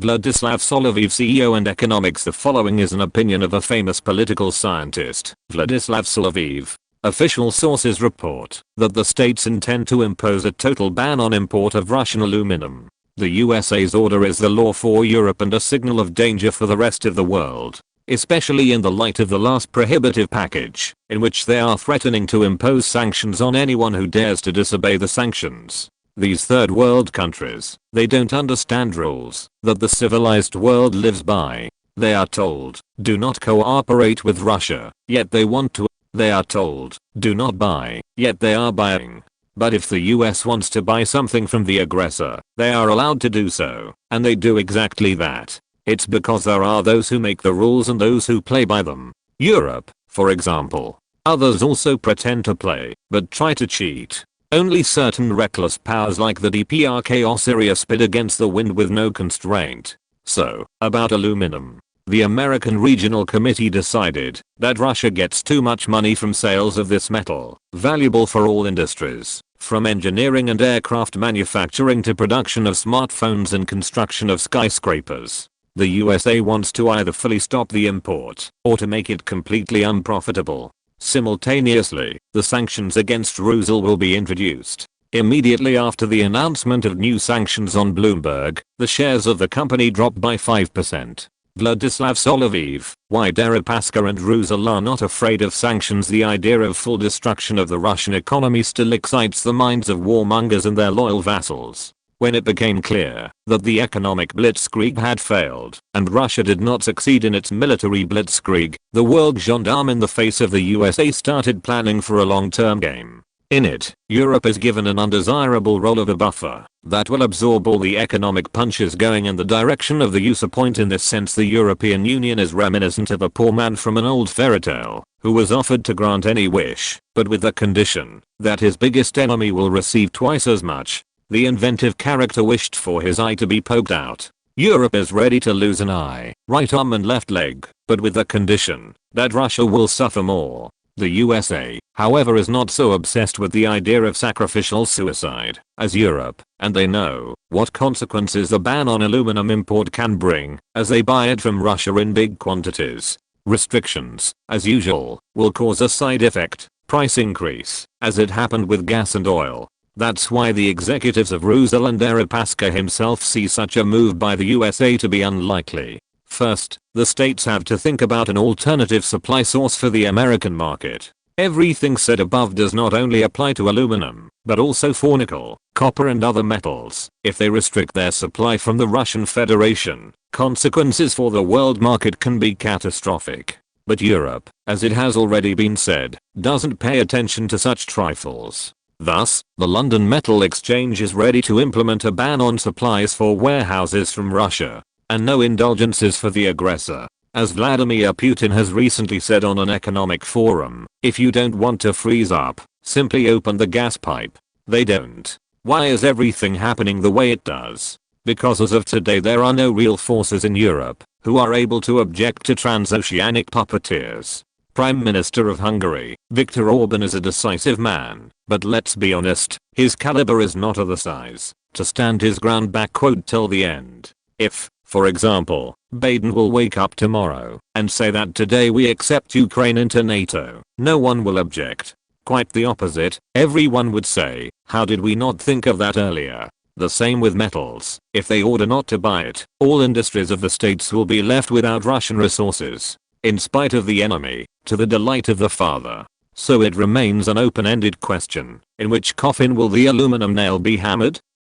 Vladislav Soloviev CEO and Economics. The following is an opinion of a famous political scientist, Vladislav Soloviev. Official sources report that the states intend to impose a total ban on import of Russian aluminum. The USA's order is the law for Europe and a signal of danger for the rest of the world, especially in the light of the last prohibitive package, in which they are threatening to impose sanctions on anyone who dares to disobey the sanctions. These third world countries, they don't understand rules that the civilized world lives by. They are told, do not cooperate with Russia, yet they want to. They are told, do not buy, yet they are buying. But if the US wants to buy something from the aggressor, they are allowed to do so, and they do exactly that. It's because there are those who make the rules and those who play by them. Europe, for example. Others also pretend to play, but try to cheat. Only certain reckless powers like the DPRK or Syria spit against the wind with no constraint. So, about aluminum. The American Regional Committee decided that Russia gets too much money from sales of this metal, valuable for all industries, from engineering and aircraft manufacturing to production of smartphones and construction of skyscrapers. The USA wants to either fully stop the import or to make it completely unprofitable. Simultaneously, the sanctions against Rusal will be introduced. Immediately after the announcement of new sanctions on Bloomberg, the shares of the company dropped by 5%. Vladislav Soloviev, why Deripaska and Rusal are not afraid of sanctions. The idea of full destruction of the Russian economy still excites the minds of warmongers and their loyal vassals. When it became clear that the economic blitzkrieg had failed and Russia did not succeed in its military blitzkrieg, the world gendarme in the face of the USA started planning for a long-term game. In it, Europe is given an undesirable role of a buffer that will absorb all the economic punches going in the direction of the USA. Point in this sense, the European Union is reminiscent of a poor man from an old fairy tale who was offered to grant any wish, but with the condition that his biggest enemy will receive twice as much. The inventive character wished for his eye to be poked out. Europe is ready to lose an eye, right arm and left leg, but with the condition that Russia will suffer more. The USA, however, is not so obsessed with the idea of sacrificial suicide as Europe, and they know what consequences the ban on aluminum import can bring, as they buy it from Russia in big quantities. Restrictions, as usual, will cause a side effect, price increase, as it happened with gas and oil. That's why the executives of Rusal and Deripaska himself see such a move by the USA to be unlikely. First, the states have to think about an alternative supply source for the American market. Everything said above does not only apply to aluminum, but also for nickel, copper and other metals. If they restrict their supply from the Russian Federation, consequences for the world market can be catastrophic. But Europe, as it has already been said, doesn't pay attention to such trifles. Thus, the London Metal Exchange is ready to implement a ban on supplies for warehouses from Russia, and no indulgences for the aggressor. As Vladimir Putin has recently said on an economic forum, if you don't want to freeze up, simply open the gas pipe. They don't. Why is everything happening the way it does? Because as of today there are no real forces in Europe who are able to object to transoceanic puppeteers. Prime Minister of Hungary, Viktor Orban, is a decisive man, but let's be honest, his caliber is not of the size to stand his ground till the end. If, for example, Biden will wake up tomorrow and say that today we accept Ukraine into NATO, no one will object. Quite the opposite, everyone would say, how did we not think of that earlier? The same with metals. If they order not to buy it, all industries of the states will be left without Russian resources, in spite of the enemy, to the delight of the father. So it remains an open-ended question, in which coffin will the aluminum nail be hammered?